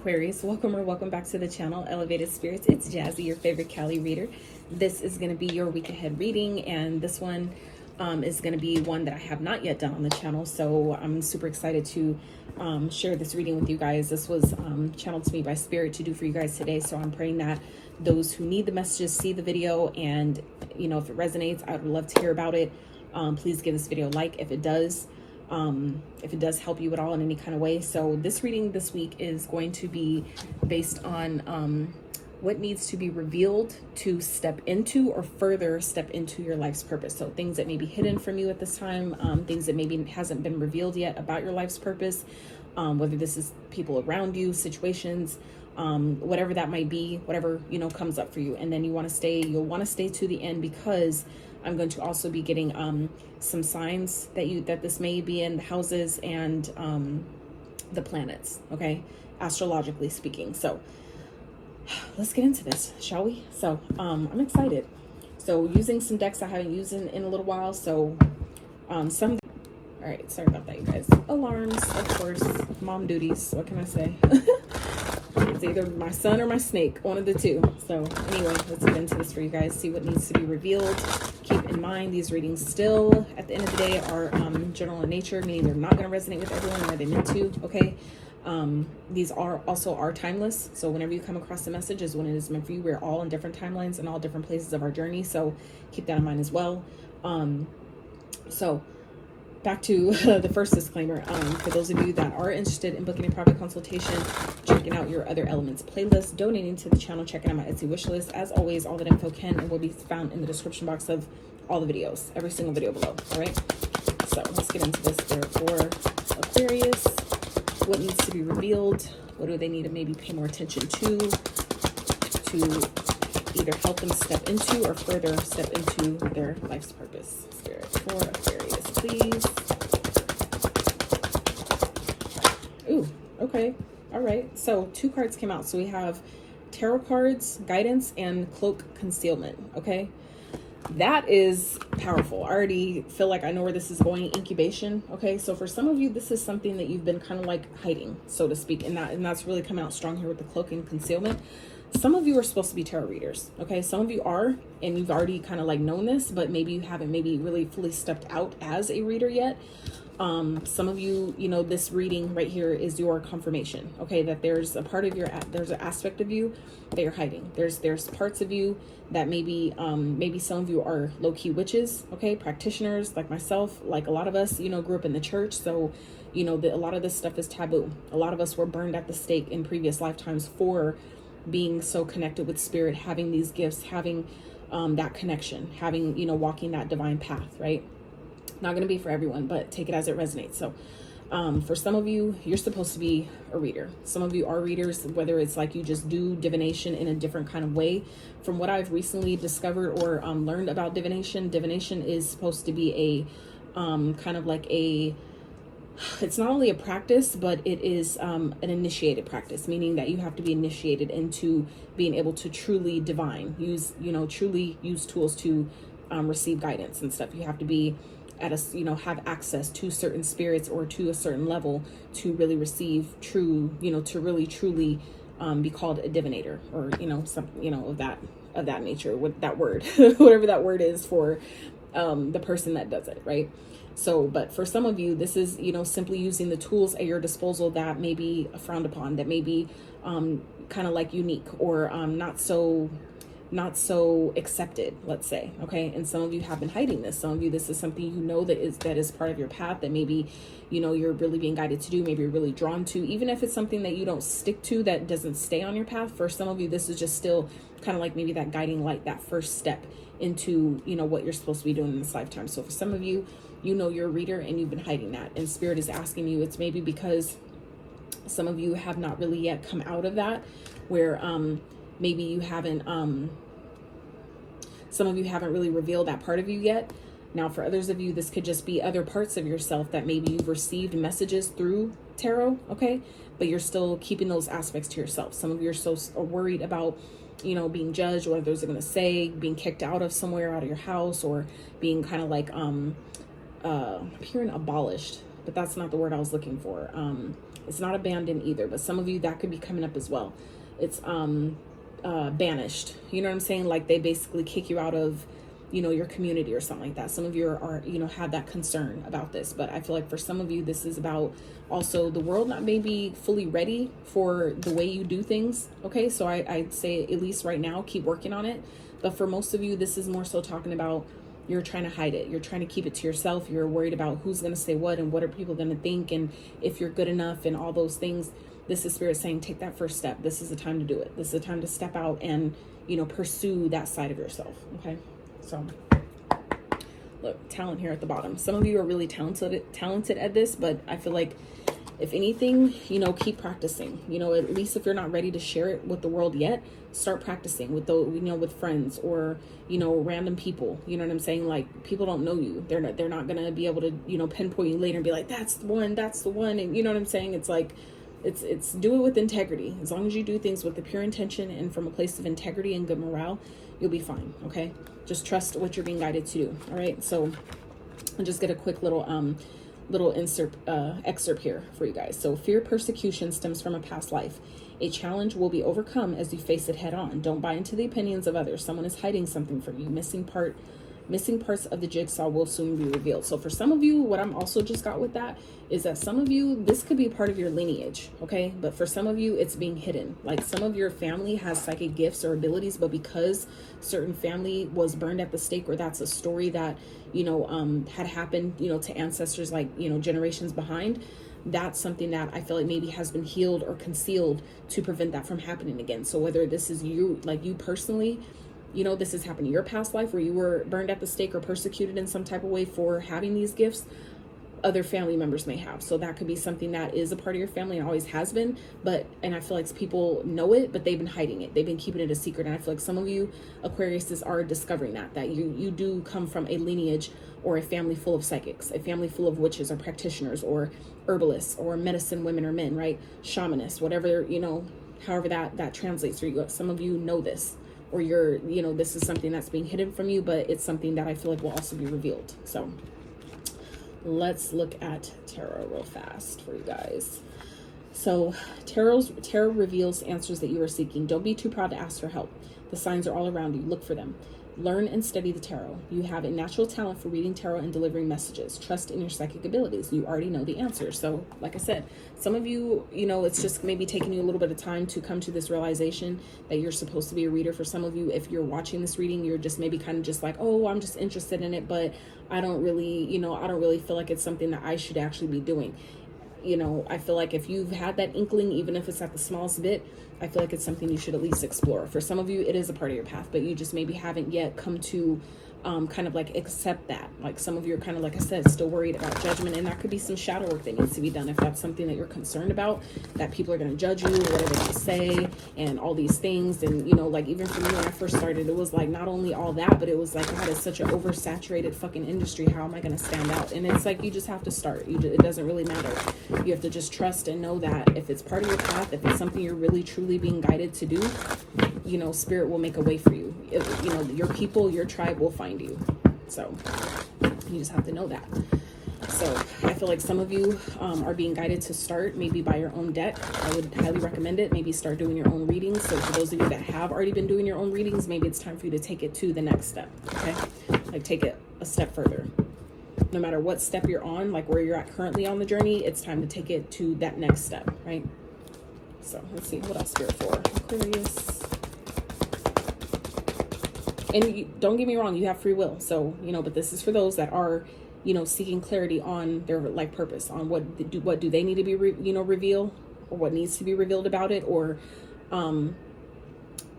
Aquarius, welcome or welcome back to the channel, Elevated Spirits. It's Jazzy, your favorite Cali reader. This is going to be your week ahead reading, and this one is going to be one that I have not yet done on the channel, so I'm super excited to share this reading with you guys. This was channeled to me by Spirit to do for you guys today, so I'm praying that those who need the messages see the video, and you know, if it resonates, I would love to hear about it. Please give this video a like if it does help you at all in any kind of way. So this reading this week is going to be based on what needs to be revealed to step into or further step into your life's purpose. So things that may be hidden from you at this time, things that maybe hasn't been revealed yet about your life's purpose, whether this is people around you, situations, whatever that might be, whatever, you know, comes up for you. And then you'll want to stay to the end, because I'm going to also be getting some signs that this may be in the houses and the planets, okay, astrologically speaking. So let's get into this, shall we? So I'm excited. So using some decks I haven't used in a little while. So all right, sorry about that, you guys. Alarms, of course, mom duties, what can I say? It's either my son or my snake, one of the two. So anyway, let's get into this for you guys, see what needs to be revealed. Keep in mind, these readings still, at the end of the day, are general in nature, meaning they're not going to resonate with everyone where they meant to, okay? These are also timeless. So whenever you come across the message is when it is meant for you. We're all in different timelines and all different places of our journey. So keep that in mind as well. So back to the first disclaimer. For those of you that are interested in booking a private consultation, checking out your Other Elements playlist, donating to the channel, checking out my Etsy wish list, as always, all that info can and will be found in the description box of all the videos, every single video below. All right, so let's get into this. For Aquarius, what needs to be revealed? What do they need to maybe pay more attention to either help them step into or further step into their life's purpose? Spirit for Aquarius, please. Ooh, okay. All right. So 2 cards came out. So we have tarot cards, guidance, and cloak concealment. Okay. That is powerful. I already feel like I know where this is going. Incubation. Okay. So for some of you, this is something that you've been kind of like hiding, so to speak. And that's really coming out strong here with the cloak and concealment. Some of you are supposed to be tarot readers. Okay. Some of you are, and you've already kind of like known this, but maybe you haven't maybe really fully stepped out as a reader yet. Some of you, you know, this reading right here is your confirmation, okay, that there's a part of there's an aspect of you that you're hiding. There's parts of you that maybe some of you are low-key witches, okay, practitioners like myself, like a lot of us, you know, grew up in the church. So, you know, a lot of this stuff is taboo. A lot of us were burned at the stake in previous lifetimes for being so connected with spirit, having these gifts, having that connection, having, you know, walking that divine path, right? Not going to be for everyone, but take it as it resonates. So for some of you, you're supposed to be a reader. Some of you are readers, whether it's like you just do divination in a different kind of way. From what I've recently discovered or learned about divination is supposed to be a kind of like it's not only a practice, but it is an initiated practice, meaning that you have to be initiated into being able to truly truly use tools to receive guidance and stuff. You have to be have access to certain spirits or to a certain level to really receive true, to really truly be called a divinator, or of that nature, with that word, whatever that word is for the person that does it, right? So, but for some of you, this is, simply using the tools at your disposal that may be frowned upon, that may be kind of like unique or not so accepted, let's say, okay? And some of you have been hiding this. Some of you, this is something that is part of your path that maybe, you're really being guided to do, maybe you're really drawn to, even if it's something that you don't stick to, that doesn't stay on your path. For some of you, this is just still kind of like maybe that guiding light, that first step into, what you're supposed to be doing in this lifetime. So for some of you, you're a reader and you've been hiding that, and Spirit is asking you, it's maybe because some of you have not really yet come out of that, where maybe you haven't, some of you haven't really revealed that part of you yet. Now, for others of you, this could just be other parts of yourself that maybe you've received messages through tarot, okay? But you're still keeping those aspects to yourself. Some of you are so worried about, being judged, what others are going to say, being kicked out of somewhere, out of your house, or being kind of like, I'm hearing abolished, but that's not the word I was looking for. It's not abandoned either, but some of you that could be coming up as well. It's banished. You know what I'm saying? Like they basically kick you out of, you know, your community or something like that. Some of you are, you know, have that concern about this, but I feel like for some of you, this is about also the world not maybe fully ready for the way you do things. Okay. So I'd say at least right now, keep working on it. But for most of you, this is more so talking about you're trying to hide it. You're trying to keep it to yourself. You're worried about who's going to say what and what are people going to think and if you're good enough and all those things. This is Spirit saying, take that first step. This is the time to do it. This is the time to step out and, you know, pursue that side of yourself. Okay. So look, talent here at the bottom. Some of you are really talented at this, but I feel like if anything, you know, keep practicing. You know, at least if you're not ready to share it with the world yet, start practicing with those, you know, with friends or, you know, random people. You know what I'm saying? Like people don't know you. They're not gonna be able to, you know, pinpoint you later and be like, that's the one. And you know what I'm saying? It's like, it's do it with integrity. As long as you do things with the pure intention and from a place of integrity and good morale, you'll be fine. Okay. Just trust what you're being guided to do. All right. So I'll just get a quick little excerpt here for you guys. So fear persecution stems from a past life. A challenge will be overcome as you face it head on. Don't buy into the opinions of others. Someone is hiding something from you. Missing parts of the jigsaw will soon be revealed. So for some of you, what I'm also just got with that is that some of you, this could be part of your lineage, okay? But for some of you, it's being hidden. Like some of your family has psychic gifts or abilities, but because certain family was burned at the stake, or that's a story that, you know, had happened, you know, to ancestors, like, you know, generations behind, that's something that I feel like maybe has been healed or concealed to prevent that from happening again. So whether this is you, like you personally, you know, this has happened in your past life where you were burned at the stake or persecuted in some type of way for having these gifts, other family members may have. So that could be something that is a part of your family and always has been, and I feel like people know it, but they've been hiding it. They've been keeping it a secret. And I feel like some of you Aquariuses are discovering that you do come from a lineage or a family full of psychics, a family full of witches or practitioners or herbalists or medicine women or men, right? Shamanists, whatever, you know, however that translates for you. Some of you know this, or you're, you know, this is something that's being hidden from you, but it's something that I feel like will also be revealed. So let's look at tarot real fast for you guys. So tarot reveals answers that you are seeking. Don't be too proud to ask for help. The signs are all around you. Look for them. Learn and study the tarot. You have a natural talent for reading tarot and delivering messages. Trust in your psychic abilities. You already know the answer. So like I said, some of you, you know, it's just maybe taking you a little bit of time to come to this realization that you're supposed to be a reader. For some of you, if you're watching this reading, you're just maybe kind of just like, oh, I'm just interested in it, but I don't really, you know, I don't really feel like it's something that I should actually be doing. You know, I feel like if you've had that inkling, even if it's at the smallest bit, I feel like it's something you should at least explore. For some of you, it is a part of your path, but you just maybe haven't yet come to kind of like accept that. Like some of you are kind of, like I said, still worried about judgment, and that could be some shadow work that needs to be done. If that's something that you're concerned about, that people are going to judge you, what are they going to say, and all these things. And, you know, like even for me when I first started, it was like not only all that, but it was like, God, it's such an oversaturated fucking industry. How am I going to stand out? And it's like, you just have to start. It doesn't really matter. You have to just trust and know that if it's part of your path, if it's something you're really truly being guided to do, you know, Spirit will make a way for you. You know, your people, your tribe will find you. So you just have to know that. So I feel like some of you are being guided to start maybe by your own deck. I would highly recommend it. Maybe start doing your own readings. So for those of you that have already been doing your own readings, maybe it's time for you to take it to the next step. Okay, like take it a step further. No matter what step you're on, like where you're at currently on the journey, it's time to take it to that next step, right? So let's see what else Spirit for Aquarius. And don't get me wrong, you have free will. So, you know, but this is for those that are, you know, seeking clarity on their life purpose, on what do they need to be, revealed, or what needs to be revealed about it, or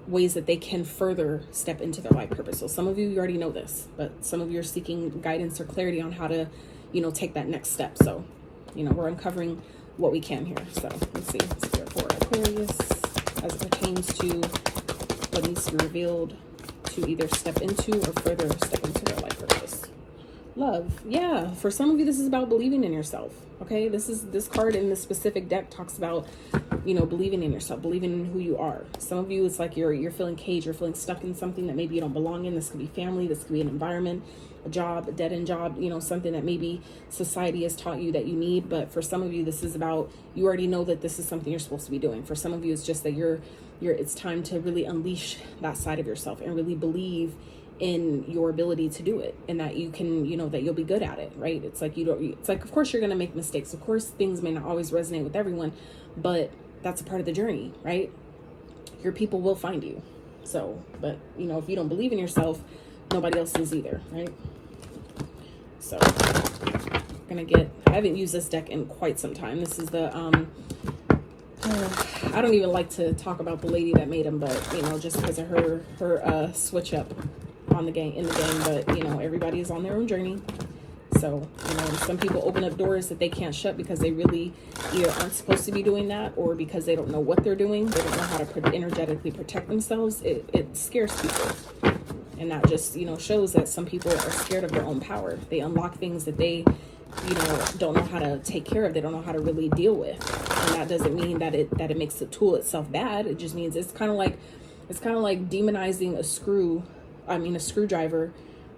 ways that they can further step into their life purpose. So some of you already know this, but some of you are seeking guidance or clarity on how to, you know, take that next step. So, you know, we're uncovering what we can here. So let's see, Spirit for Aquarius as it pertains to what needs to be revealed to either step into or further step into their life purpose. Love. Yeah, for some of you, this is about believing in yourself. Okay, this card in this specific deck talks about you know, believing in yourself, believing in who you are. Some of you, it's like you're feeling caged, you're feeling stuck in something that maybe you don't belong in. This could be family, this could be an environment, a job, a dead-end job, you know, something that maybe society has taught you that you need. But for some of you, this is about, you already know that this is something you're supposed to be doing. For some of you, it's just that it's time to really unleash that side of yourself and really believe in your ability to do it, and that you can, you know, that you'll be good at it, right? It's like it's like, of course you're going to make mistakes. Of course things may not always resonate with everyone, but that's a part of the journey, right? Your people will find you. So, but you know, if you don't believe in yourself, nobody else is either, right? So I haven't used this deck in quite some time. This is the I don't even like to talk about the lady that made them, but you know, just because of her switch up in the game, but you know, everybody is on their own journey. So, you know, some people open up doors that they can't shut because they really either aren't supposed to be doing that, or because they don't know what they're doing. They don't know how to energetically protect themselves. It scares people. And that just, you know, shows that some people are scared of their own power. They unlock things that they, you know, don't know how to take care of. They don't know how to really deal with. And that doesn't mean that it makes the tool itself bad. It just means it's kind of like demonizing a screwdriver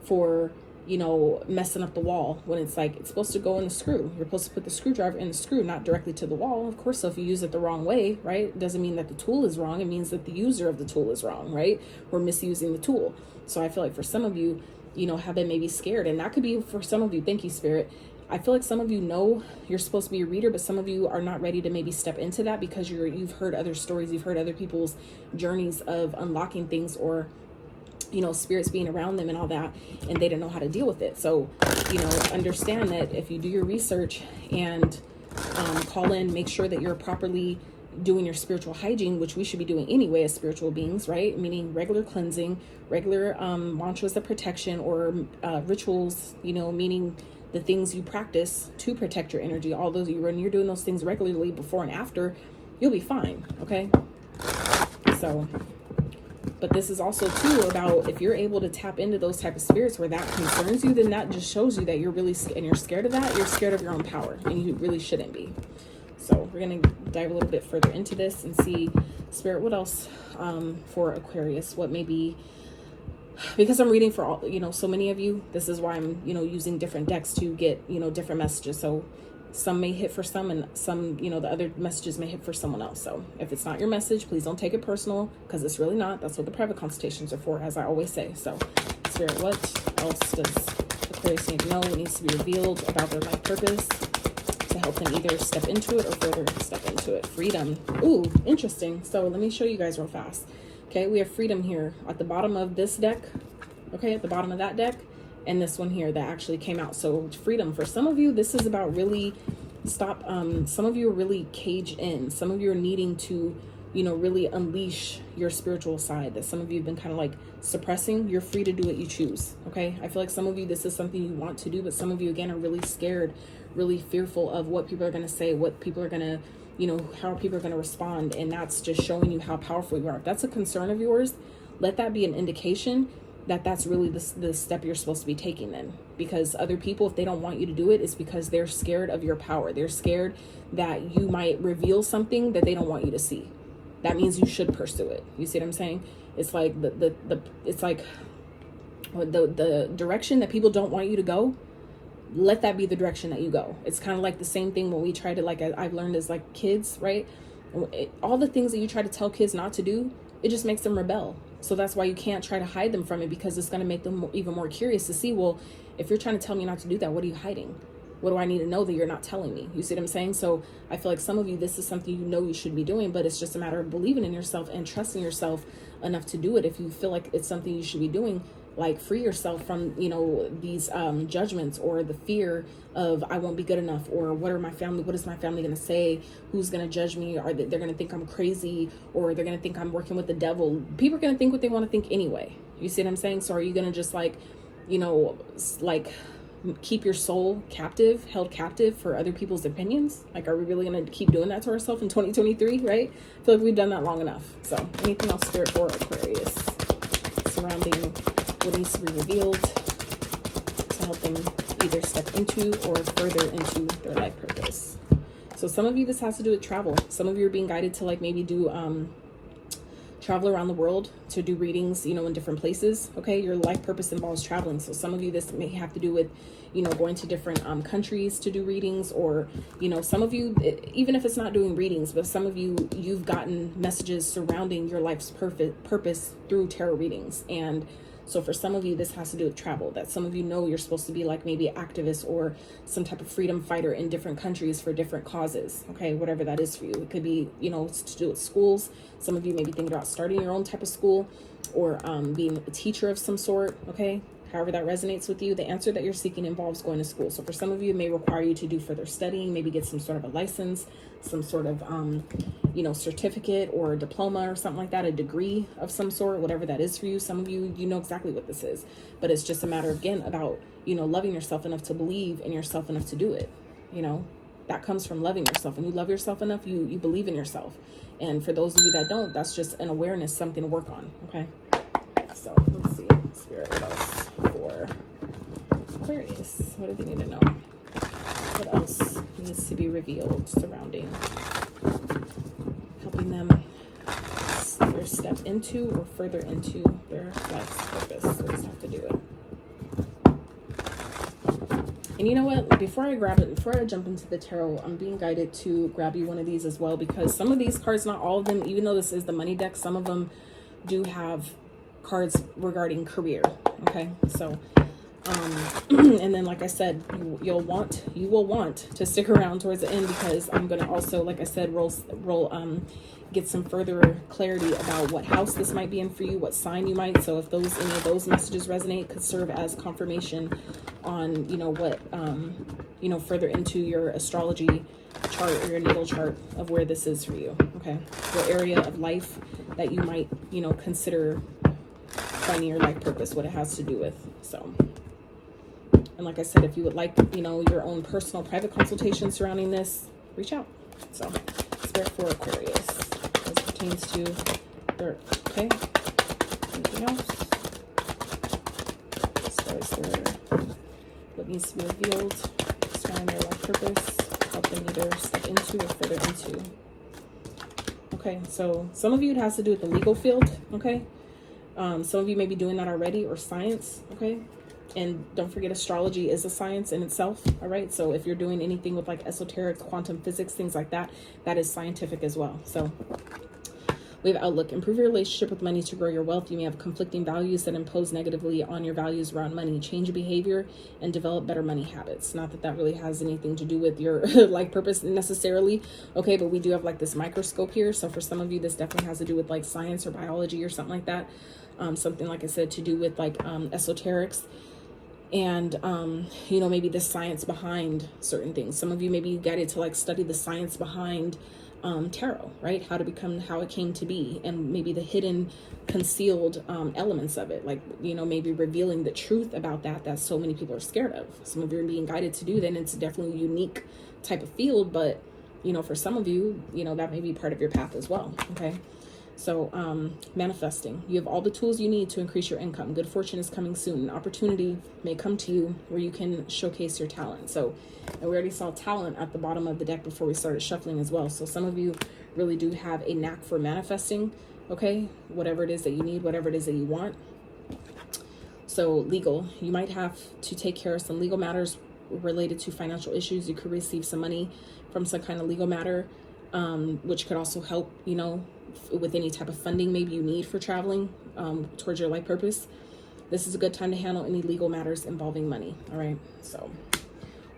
for, you know, messing up the wall, when it's like, it's supposed to go in the screw. You're supposed to put the screwdriver in the screw, not directly to the wall. Of course, so if you use it the wrong way, right, it doesn't mean that the tool is wrong. It means that the user of the tool is wrong, right? We're misusing the tool. So I feel like for some of you, you know, have been maybe scared, and that could be for some of you. Thank you, Spirit. I feel like some of you know you're supposed to be a reader, but some of you are not ready to maybe step into that because you've heard other stories, you've heard other people's journeys of unlocking things, or you know, spirits being around them and all that, and they didn't know how to deal with it. So, you know, understand that if you do your research and call in, make sure that you're properly doing your spiritual hygiene, which we should be doing anyway as spiritual beings, right? Meaning regular cleansing, regular mantras of protection, or rituals, you know, meaning the things you practice to protect your energy. All those, when you're doing those things regularly before and after, you'll be fine, okay? So, but this is also too about, if you're able to tap into those type of spirits where that concerns you, then that just shows you that you're really, and you're scared of that, you're scared of your own power, and you really shouldn't be. So we're going to dive a little bit further into this and see, Spirit, what else for Aquarius, what may be, because I'm reading for all, you know, so many of you, this is why I'm, you know, using different decks to get, you know, different messages. So some may hit for some, and some, you know, the other messages may hit for someone else. So if it's not your message, please don't take it personal, because it's really not. That's what the private consultations are for, as I always say. So Spirit, what else does Aquarius need to know? What needs to be revealed about their life purpose to help them either step into it or further step into it? Freedom. Ooh, interesting. So let me show you guys real fast. Okay, we have freedom here at the bottom of this deck. Okay, at the bottom of that deck. And this one here that actually came out. So freedom, for some of you, this is about really stop. Some of you are really caged in. Some of you are needing to, you know, really unleash your spiritual side that some of you have been kind of like suppressing. You're free to do what you choose. Okay. I feel like some of you, this is something you want to do, but some of you, again, are really scared, really fearful of what people are going to say, what people are going to, you know, how people are going to respond. And that's just showing you how powerful you are. If that's a concern of yours, let that be an indication that that's really the step you're supposed to be taking then. Because other people, if they don't want you to do it, it's because they're scared of your power. They're scared that you might reveal something that they don't want you to see. That means you should pursue it. You see what I'm saying? It's like it's like the direction that people don't want you to go, let that be the direction that you go. It's kind of like the same thing when we try to, like, I've learned as like kids, right? All the things that you try to tell kids not to do, it just makes them rebel. So that's why you can't try to hide them from it, because it's going to make them even more curious to see, well, if you're trying to tell me not to do that, what are you hiding? What do I need to know that you're not telling me? You see what I'm saying? So I feel like some of you, this is something you know you should be doing, but it's just a matter of believing in yourself and trusting yourself enough to do it. If you feel like it's something you should be doing, like, free yourself from, you know, these judgments, or the fear of I won't be good enough, or what is my family going to say? Who's going to judge me? Or they're going to think I'm crazy, or they're going to think I'm working with the devil. People are going to think what they want to think anyway. You see what I'm saying? So are you going to just, like, you know, like, keep your soul held captive for other people's opinions? Like, are we really going to keep doing that to ourselves in 2023, right? I feel like we've done that long enough. So anything else, Spirit, for Aquarius surrounding what needs to be revealed to help them either step into or further into their life purpose? So some of you, this has to do with travel. Some of you are being guided to like maybe do travel around the world to do readings, you know, in different places. Okay, your life purpose involves traveling. So some of you, this may have to do with, you know, going to different countries to do readings, or, you know, some of you, even if it's not doing readings, but some of you, you've gotten messages surrounding your life's purpose through tarot readings. And so for some of you, this has to do with travel, that some of you know you're supposed to be like maybe an activist or some type of freedom fighter in different countries for different causes. Okay, whatever that is for you. It could be, you know, to do with schools. Some of you may be thinking about starting your own type of school, or being a teacher of some sort. Okay, however that resonates with you. The answer that you're seeking involves going to school. So for some of you, it may require you to do further studying, maybe get some sort of a license, some sort of, you know, certificate or a diploma or something like that, a degree of some sort, whatever that is for you. Some of you, you know exactly what this is, but it's just a matter, again, about, you know, loving yourself enough to believe in yourself enough to do it. You know, that comes from loving yourself. When you love yourself enough, you believe in yourself. And for those of you that don't, that's just an awareness, something to work on. Okay. So let's see, Spirit, what else for Aquarius? What do they need to know? What else needs to be revealed surrounding helping them either step into or further into their life's purpose? What does have to do with? And you know what? Before I jump into the tarot, I'm being guided to grab you one of these as well, because some of these cards, not all of them, even though this is the money deck, some of them do have cards regarding career. Okay, so and then, like I said, you will want to stick around towards the end, because I'm going to also, like I said, get some further clarity about what house this might be in for you, what sign you might. So if any of those messages resonate, could serve as confirmation on, you know, what, you know, further into your astrology chart or your natal chart of where this is for you. Okay, what area of life that you might, you know, consider finding your life purpose, what it has to do with. So, and like I said, if you would like, you know, your own personal private consultation surrounding this, reach out. So, Spirit for Aquarius as pertains to their, okay, anything else as far as their, what needs to be revealed surrounding their life purpose, help them either step into or further into. Okay, so some of you, it has to do with the legal field. Okay, some of you may be doing that already, or science. Okay, and don't forget, astrology is a science in itself. All right, so if you're doing anything with like esoteric, quantum physics, things like that, that is scientific as well. So we have outlook. Improve your relationship with money to grow your wealth. You may have conflicting values that impose negatively on your values around money. Change your behavior and develop better money habits. Not that that really has anything to do with your life purpose necessarily. Okay, but we do have like this microscope here. So for some of you, this definitely has to do with like science or biology or something like that. Something, like I said, to do with like esoterics. And, you know, maybe the science behind certain things. Some of you may be guided to like study the science behind tarot, right? How it came to be, and maybe the hidden, concealed elements of it, like, you know, maybe revealing the truth about that so many people are scared of. Some of you are being guided to do that, and it's definitely a unique type of field, but, you know, for some of you, you know, that may be part of your path as well. Okay, so manifesting, you have all the tools you need to increase your income. Good fortune is coming soon. An opportunity may come to you where you can showcase your talent. So, and we already saw talent at the bottom of the deck before we started shuffling as well. So some of you really do have a knack for manifesting. Okay, whatever it is that you need, whatever it is that you want. So legal, you might have to take care of some legal matters related to financial issues. You could receive some money from some kind of legal matter, which could also help, you know, with any type of funding maybe you need for traveling towards your life purpose. This is a good time to handle any legal matters involving money. All right, so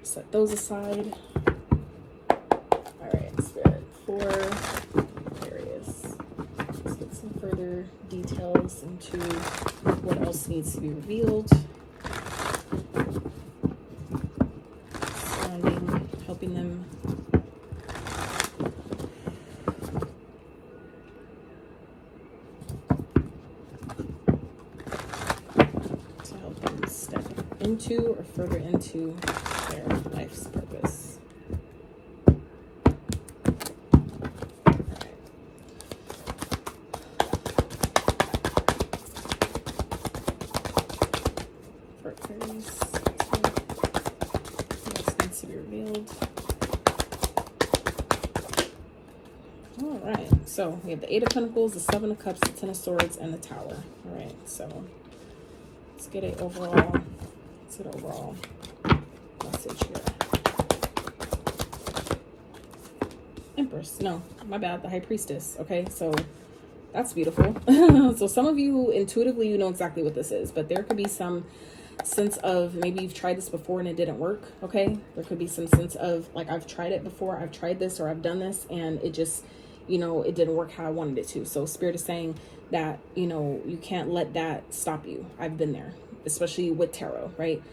set those aside. All right, Spirit for Aquarius. Let's get some further details into what else needs to be revealed surrounding helping them step into or further into their life's purpose. Alright. For Aquarius, what else needs to be revealed? So we have the Eight of Pentacles, the Seven of Cups, the Ten of Swords, and the Tower. All right, so let's get an overall message here. Empress, no, my bad, the High Priestess. Okay, so that's beautiful. So some of you intuitively, you know exactly what this is, but there could be some sense of maybe you've tried this before and it didn't work. Okay, there could be some sense of like, I've tried it before, I've tried this, or I've done this, and it just, you know, it didn't work how I wanted it to. So Spirit is saying that, you know, you can't let that stop you. I've been there, especially with tarot, right?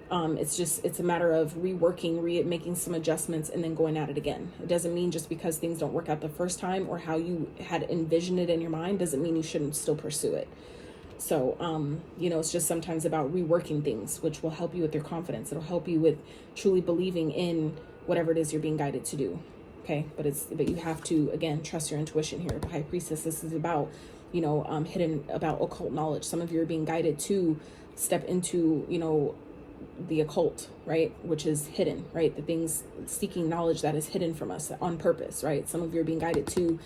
It's a matter of reworking, making some adjustments, and then going at it again. It doesn't mean just because things don't work out the first time or how you had envisioned it in your mind doesn't mean you shouldn't still pursue it. So, you know, it's just sometimes about reworking things, which will help you with your confidence. It'll help you with truly believing in whatever it is you're being guided to do. Okay, but you have to, again, trust your intuition here. The High Priestess, this is about, you know, about occult knowledge. Some of you are being guided to step into, you know, the occult, right, which is hidden, right? The things, seeking knowledge that is hidden from us on purpose, right? Some of you are being guided to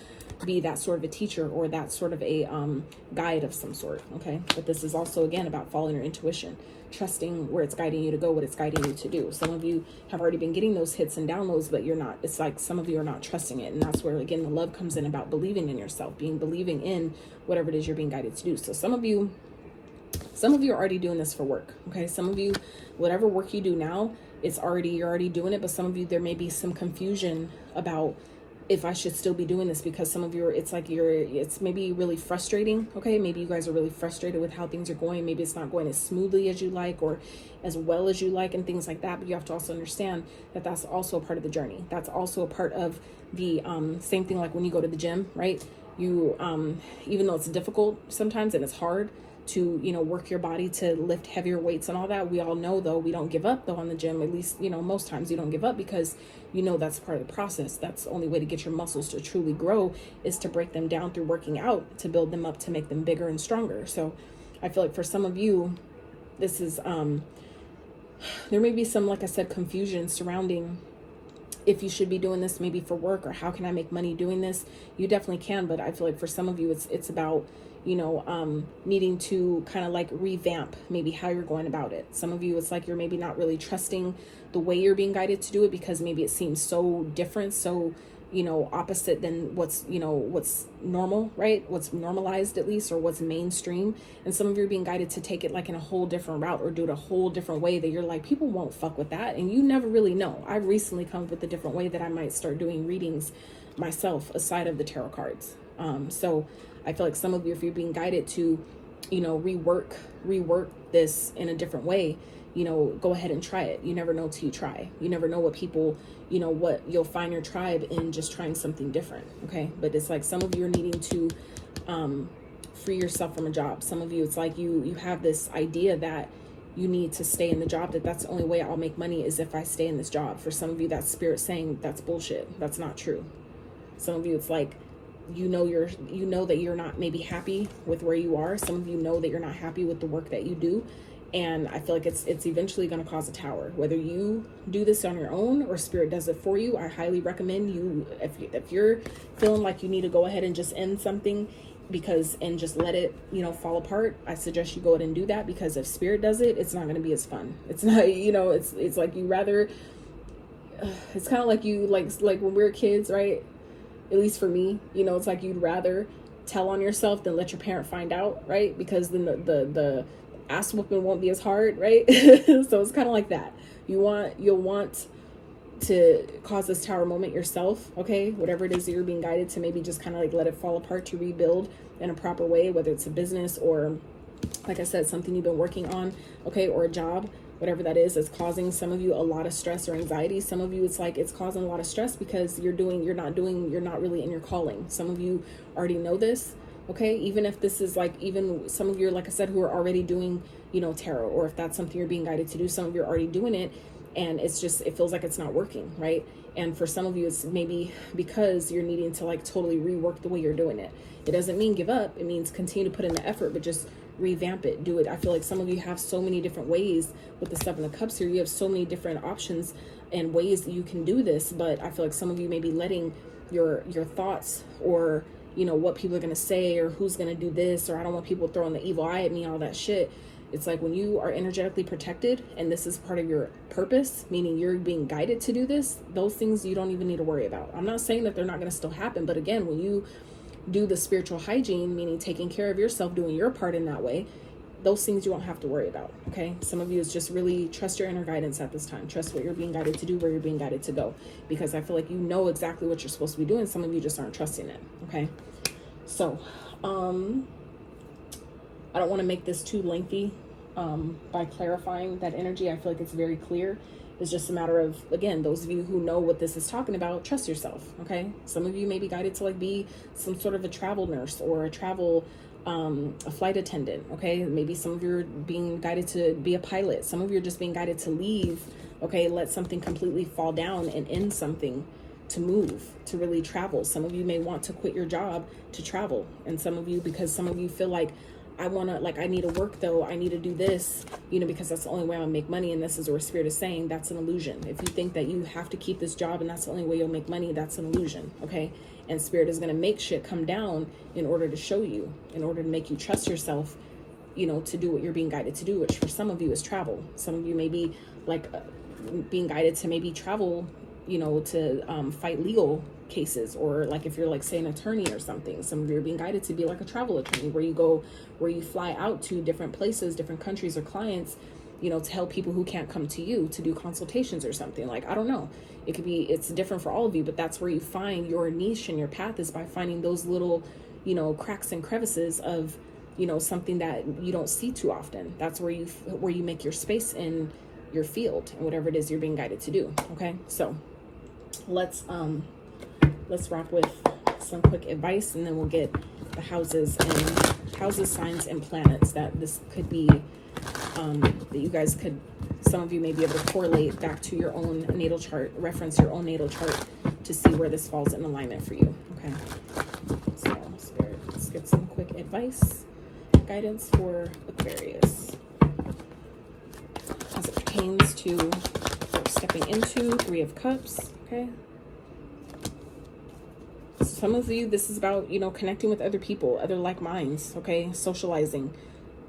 be that sort of a teacher or that sort of a guide of some sort. Okay, but this is also again about following your intuition, trusting where it's guiding you to go, what it's guiding you to do. Some of you have already been getting those hits and downloads, but you're not. It's like some of you are not trusting it, and that's where again the love comes in, about believing in yourself, believing in whatever it is you're being guided to do. So some of you are already doing this for work. Okay, some of you, whatever work you do now, you're already doing it. But some of you, there may be some confusion about if I should still be doing this, because some of you, it's maybe really frustrating. Okay, maybe you guys are really frustrated with how things are going. Maybe it's not going as smoothly as you like or as well as you like and things like that. But you have to also understand that that's also a part of the journey. That's also a part of the same thing like when you go to the gym, right? You even though it's difficult sometimes and it's hard to, you know, work your body to lift heavier weights and all that, we all know though we don't give up though on the gym. At least, you know, most times you don't give up, because you know that's part of the process. That's the only way to get your muscles to truly grow, is to break them down through working out, to build them up, to make them bigger and stronger. So I feel like for some of you, this is there may be some, like I said, confusion surrounding if you should be doing this maybe for work, or how can I make money doing this. You definitely can, but I feel like for some of you it's about, you know, needing to kind of like revamp maybe how you're going about it. Some of you, it's like you're maybe not really trusting the way you're being guided to do it, because maybe it seems so different, so, you know, opposite than what's, you know, what's normal, right? What's normalized at least, or what's mainstream. And some of you are being guided to take it like in a whole different route, or do it a whole different way that you're like, people won't fuck with that. And you never really know. I've recently come up with a different way that I might start doing readings myself aside of the tarot cards. So I feel like some of you, if you're being guided to, you know, rework this in a different way, you know, go ahead and try it. You never know till you try. You never know what people, you know, what you'll find your tribe in just trying something different. Okay, but it's like some of you are needing to free yourself from a job. Some of you, it's like you have this idea that you need to stay in the job, that's the only way I'll make money is if I stay in this job. For some of you, that's spirit saying that's bullshit. That's not true. Some of you, it's like, you know that you're not maybe happy with where you are. Some of you know that you're not happy with the work that you do. And I feel like it's eventually going to cause a tower. Whether you do this on your own or spirit does it for you, I highly recommend you, if you're feeling like you need to go ahead and just end something and just let it, you know, fall apart, I suggest you go ahead and do that, because if spirit does it, it's not going to be as fun. It's not, you know, it's like you rather, it's kind of like you, like when we were kids, right? At least for me, you know, it's like you'd rather tell on yourself than let your parent find out, right? Because then the ass whooping won't be as hard, right? So it's kind of like that. You'll want to cause this tower moment yourself, okay? Whatever it is that you're being guided to, maybe just kind of like let it fall apart to rebuild in a proper way, whether it's a business or, like I said, something you've been working on, okay, or a job. Whatever that is, it's causing some of you a lot of stress or anxiety. Some of you, it's like it's causing a lot of stress because you're not really in your calling. Some of you already know this, okay? Even if this is like, even some of you, like I said, who are already doing, you know, tarot, or if that's something you're being guided to do, some of you are already doing it, and it's just, it feels like it's not working, right? And for some of you, it's maybe because you're needing to like totally rework the way you're doing it. It doesn't mean give up. It means continue to put in the effort, but just revamp it, do it. I feel like some of you have so many different ways with the Seven of Cups here. You have so many different options and ways that you can do this, but I feel like some of you may be letting your thoughts or you know, what people are going to say or who's going to do this, or I don't want people throwing the evil eye at me, all that shit. It's like when you are energetically protected and this is part of your purpose, meaning you're being guided to do this, those things you don't even need to worry about. I'm not saying that they're not going to still happen, but again, when you do the spiritual hygiene, meaning taking care of yourself, doing your part in that way, those things you won't have to worry about. Okay, some of you is just really trust your inner guidance at this time. Trust what you're being guided to do, where you're being guided to go, because I feel like you know exactly what you're supposed to be doing. Some of you just aren't trusting it. Okay, so I don't want to make this too lengthy by clarifying that energy. I feel like it's very clear. It's just a matter of, again, those of you who know what this is talking about, trust yourself. Okay, some of you may be guided to like be some sort of a travel nurse or a travel a flight attendant. Okay, maybe some of you are being guided to be a pilot. Some of you are just being guided to leave. Okay, let something completely fall down and end something, to move, to really travel. Some of you may want to quit your job to travel, and some of you, because some of you feel like, I want to, like, I need to work though, I need to do this, you know, because that's the only way I'm gonna make money. And this is where Spirit is saying that's an illusion. If you think that you have to keep this job and that's the only way you'll make money, that's an illusion. Okay, and Spirit is going to make shit come down in order to show you, in order to make you trust yourself, you know, to do what you're being guided to do, which for some of you is travel. Some of you may be like being guided to maybe travel, you know, to fight legal cases, or like if you're like, say, an attorney or something. Some of you are being guided to be like a travel attorney, where you go, where you fly out to different places, different countries or clients, you know, to help people who can't come to you to do consultations or something. Like, I don't know, it could be, it's different for all of you, but that's where you find your niche and your path, is by finding those little, you know, cracks and crevices of, you know, something that you don't see too often. That's where you make your space in your field and whatever it is you're being guided to do. Okay, so let's wrap with some quick advice, and then we'll get the houses, signs, and planets that this could be, that you guys could, some of you may be able to correlate back to your own natal chart, reference your own natal chart to see where this falls in alignment for you. Okay, so Spirit, let's get some quick advice, guidance for Aquarius as it pertains to stepping into Three of Cups. Okay, some of you, this is about, you know, connecting with other people, other like minds. Okay, socializing,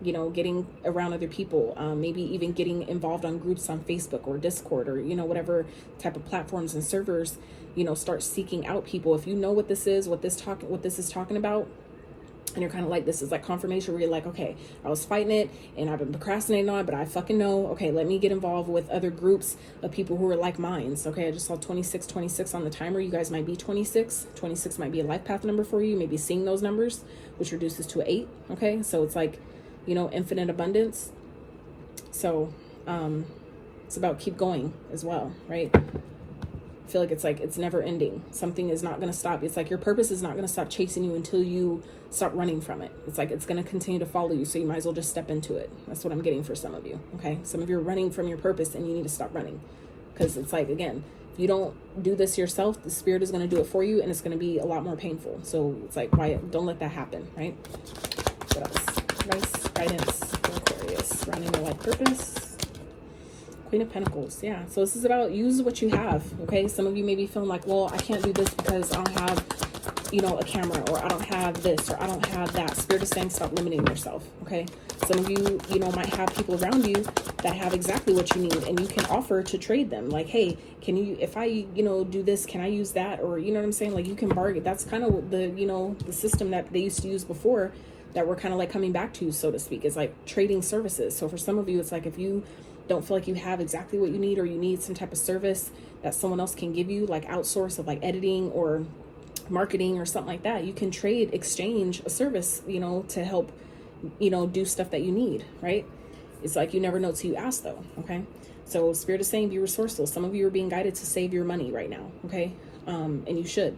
you know, getting around other people, maybe even getting involved on groups on Facebook or Discord, or, you know, whatever type of platforms and servers. You know, start seeking out people. If you know what this is, what this is talking about, and you're kind of like, this is like confirmation where you're like, okay, I was fighting it and I've been procrastinating on it, but I fucking know, okay, let me get involved with other groups of people who are like minds. Okay, I just saw 26 on the timer. You guys might be 26 might be a life path number for you. You may be seeing those numbers, which reduces to 8. Okay, so it's like, you know, infinite abundance. So it's about keep going as well, right? I feel like it's never ending. Something is not going to stop. It's like your purpose is not going to stop chasing you until you stop running from it. It's like it's going to continue to follow you, so you might as well just step into it. That's what I'm getting for some of you. Okay, some of you are running from your purpose and you need to stop running, because it's like, again, if you don't do this yourself, the Spirit is going to do it for you, and it's going to be a lot more painful. So it's like, why don't let that happen, right? What else? Advice, guidance for Aquarius surrounding their life purpose. Queen of Pentacles. Yeah, so this is about use what you have. Okay, some of you may be feeling like, well, I can't do this because I don't have, you know, a camera, or I don't have this, or I don't have that. Spirit is saying stop limiting yourself. Okay, some of you, you know, might have people around you that have exactly what you need, and you can offer to trade them. Like, hey, can you, if I, you know, do this, can I use that? Or, you know what I'm saying? Like, you can bargain. That's kind of the, you know, the system that they used to use before, that we're kind of like coming back to, so to speak, is like trading services. So for some of you, it's like, if you don't feel like you have exactly what you need, or you need some type of service that someone else can give you, like outsource of like editing or marketing or something like that, you can trade, exchange a service, you know, to help, you know, do stuff that you need, right? It's like, you never know till you ask though. Okay, so Spirit is saying be resourceful. Some of you are being guided to save your money right now. Okay, and you should,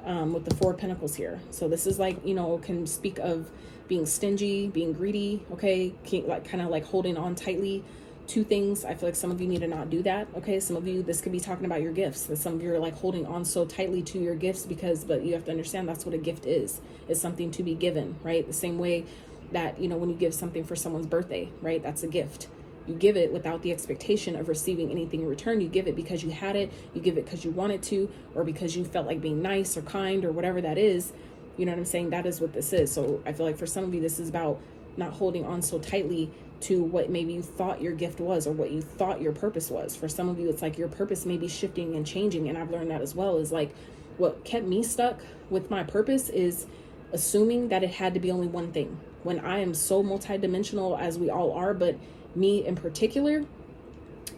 with the Four of Pentacles here. So this is like, you know, can speak of being stingy, being greedy. Okay, like kind of like holding on tightly to things. I feel like some of you need to not do that. Okay, some of you, this could be talking about your gifts, that some of you are like holding on so tightly to your gifts, because, but you have to understand that's what a gift is. It's something to be given, right? The same way that, you know, when you give something for someone's birthday, right, that's a gift. You give it without the expectation of receiving anything in return. You give it because you had it. You give it because you wanted to, or because you felt like being nice or kind or whatever that is. You know what I'm saying? That is what this is. So I feel like for some of you, this is about not holding on so tightly to what maybe you thought your gift was or what you thought your purpose was. For some of you, it's like your purpose may be shifting and changing. And I've learned that as well, is like what kept me stuck with my purpose is assuming that it had to be only one thing. When I am so multidimensional, as we all are, but me in particular,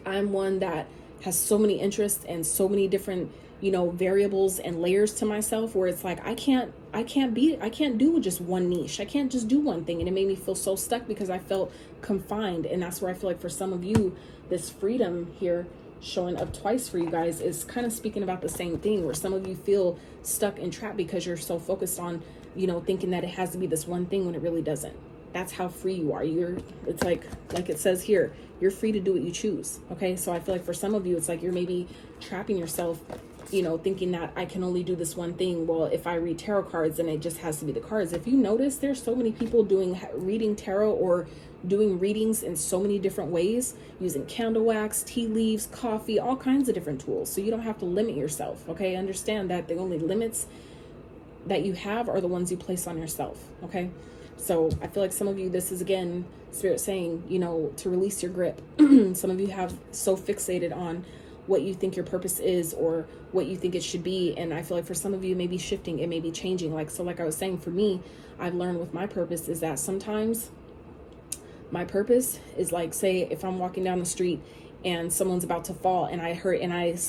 I'm one that has so many interests and so many different, you know, variables and layers to myself, where it's like I can't do just one niche. I can't just do one thing. And it made me feel so stuck because I felt confined. And that's where I feel like for some of you, this freedom here showing up twice for you guys is kind of speaking about the same thing, where some of you feel stuck and trapped because you're so focused on, you know, thinking that it has to be this one thing when it really doesn't. That's how free you are. It's like it says here, you're free to do what you choose. Okay. So I feel like for some of you, it's like you're maybe trapping yourself, you know, thinking that I can only do this one thing. Well, if I read tarot cards, then it just has to be the cards. If you notice, there's so many people reading tarot or doing readings in so many different ways, using candle wax, tea leaves, coffee, all kinds of different tools. So you don't have to limit yourself. Okay. Understand that the only limits that you have are the ones you place on yourself. Okay. So I feel like some of you, this is again, Spirit saying, you know, to release your grip. Some of you have so fixated on what you think your purpose is or what you think it should be. And I feel like for some of you, it may be shifting, it may be changing. Like I was saying, for me, I've learned with my purpose is that sometimes my purpose is like, say, if I'm walking down the street and someone's about to fall and I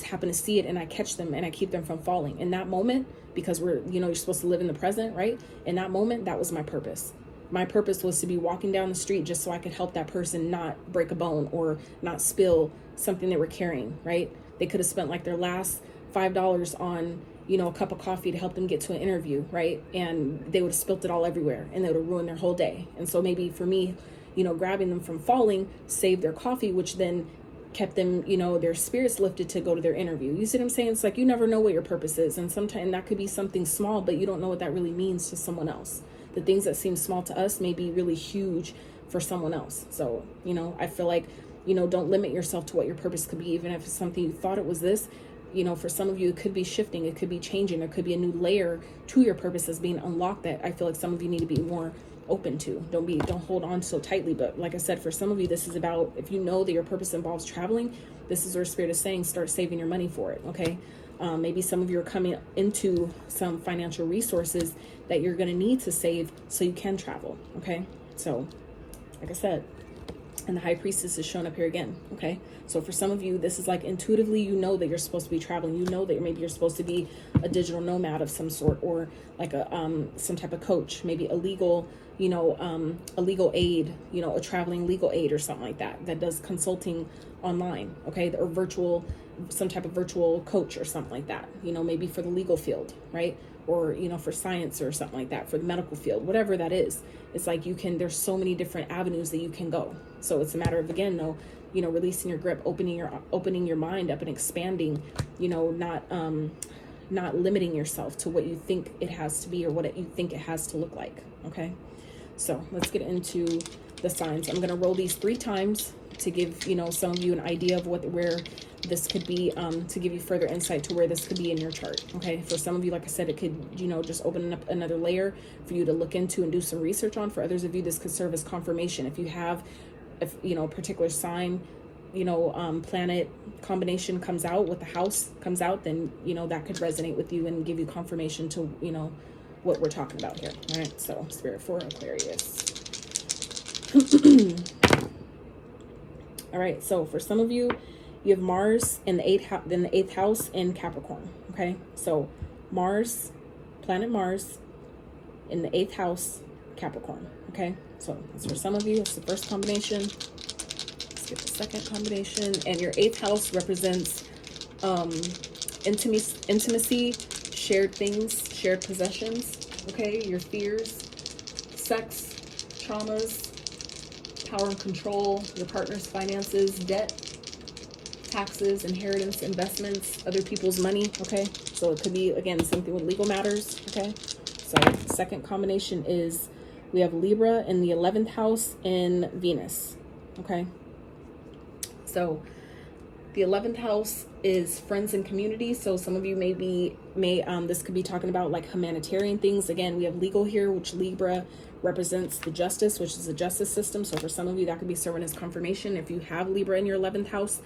happen to see it and I catch them and I keep them from falling. In that moment, because you're supposed to live in the present, right? In that moment, that was my purpose. My purpose was to be walking down the street just so I could help that person not break a bone or not spill something they were carrying, right? They could have spent like their last $5 on, you know, a cup of coffee to help them get to an interview, right? And they would have spilt it all everywhere and they would have ruined their whole day. And so maybe for me, you know, grabbing them from falling saved their coffee, which then kept them, you know, their spirits lifted to go to their interview. You see what I'm saying? It's like you never know what your purpose is. And sometimes that could be something small, but you don't know what that really means to someone else. The things that seem small to us may be really huge for someone else. So, you know, I feel like, you know, don't limit yourself to what your purpose could be, even if it's something you thought it was this. You know, for some of you, it could be shifting, it could be changing, there could be a new layer to your purpose that's being unlocked that I feel like some of you need to be more open to. Don't hold on so tightly. But like I said, for some of you, this is about, if you know that your purpose involves traveling, this is where Spirit is saying, start saving your money for it. Okay. Maybe some of you are coming into some financial resources that you're going to need to save so you can travel. Okay. So like I said, and the High Priestess is showing up here again. Okay. So for some of you, this is like intuitively, you know that you're supposed to be traveling. You know that maybe you're supposed to be a digital nomad of some sort, or like some type of coach, maybe a legal, you know, a legal aid, you know, a traveling legal aid or something like that, that does consulting online. Okay. Or virtual, some type of virtual coach or something like that, you know, maybe for the legal field, right? Or, you know, for science or something like that, for the medical field, whatever that is. It's like there's so many different avenues that you can go. So it's a matter of, again, though, you know, releasing your grip, opening your mind up and expanding, you know, not limiting yourself to what you think it has to be or what you think it has to look like. Okay. So let's get into the signs. I'm going to roll these 3 times to give, you know, some of you an idea of where this could be, to give you further insight to where this could be in your chart. Okay. For some of you, like I said, it could, you know, just open up another layer for you to look into and do some research on. For others of you, this could serve as confirmation. If you have, you know, a particular sign, you know, planet combination comes out, with the house comes out, then, you know, that could resonate with you and give you confirmation to, you know, what we're talking about here. All right. So Spirit for Aquarius. All right. So for some of you, you have Mars in the 8th house in Capricorn. Okay. So Mars, planet Mars in the 8th house, Capricorn. Okay. So that's for some of you. It's the first combination. Let's get the second combination. And your 8th house represents intimacy, shared things, shared possessions. Okay. Your fears, sex, traumas, power and control, your partner's finances, debt, taxes, inheritance, investments, other people's money. Okay. So it could be, again, something with legal matters. Okay. So the second combination is, we have Libra in the 11th house in Venus. Okay. So the 11th house is friends and community. So some of you this could be talking about like humanitarian things. Again, we have legal here, which Libra represents the justice, which is the justice system. So for some of you, that could be serving as confirmation if you have Libra in your 11th house,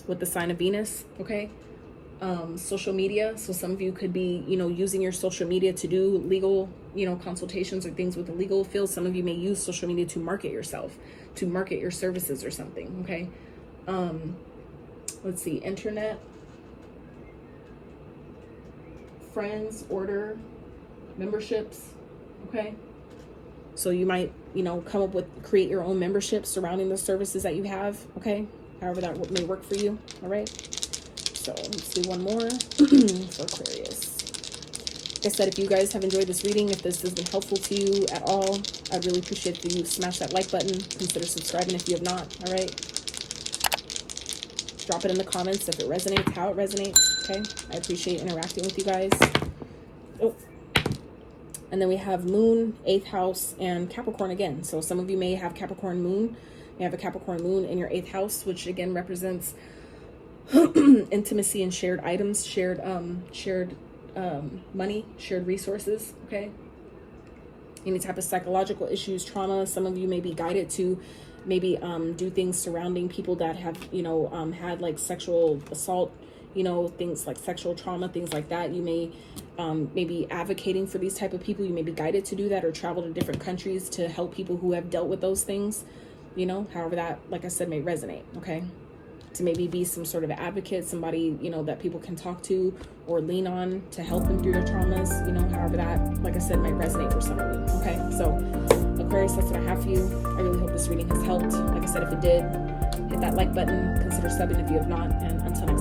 with the sign of Venus. Okay. Social media. So some of you could be, using your social media to do legal, consultations or things with the legal field. Some of you may use social media to market yourself, to market your services or something. Okay. Let's see, internet, friends, order, memberships. Okay. So you might, create your own memberships surrounding the services that you have. Okay. However that may work for you. All right. So let's do one more for Aquarius. Like I said, if you guys have enjoyed this reading, if this has been helpful to you at all, I'd really appreciate if you smash that like button. Consider subscribing if you have not. All right. Drop it in the comments if it resonates, how it resonates. Okay. I appreciate interacting with you guys. Oh. And then we have Moon, 8th house, and Capricorn again. So some of you may have Capricorn Moon. You have a Capricorn Moon in your 8th house, which again represents intimacy and shared items, shared money, shared resources. Okay. Any type of psychological issues, trauma. Some of you may be guided to maybe do things surrounding people that have had like sexual assault, things like sexual trauma, things like that. You may maybe advocating for these type of people. You may be guided to do that, or travel to different countries to help people who have dealt with those things, however that, like I said, may resonate. Okay. To maybe be some sort of advocate, somebody, that people can talk to or lean on to help them through their traumas, however that, like I said, might resonate for some of you. Okay. So Aquarius, that's what I have for you. I really hope this reading has helped. Like I said, if it did, hit that like button, consider subbing if you have not, and until next time.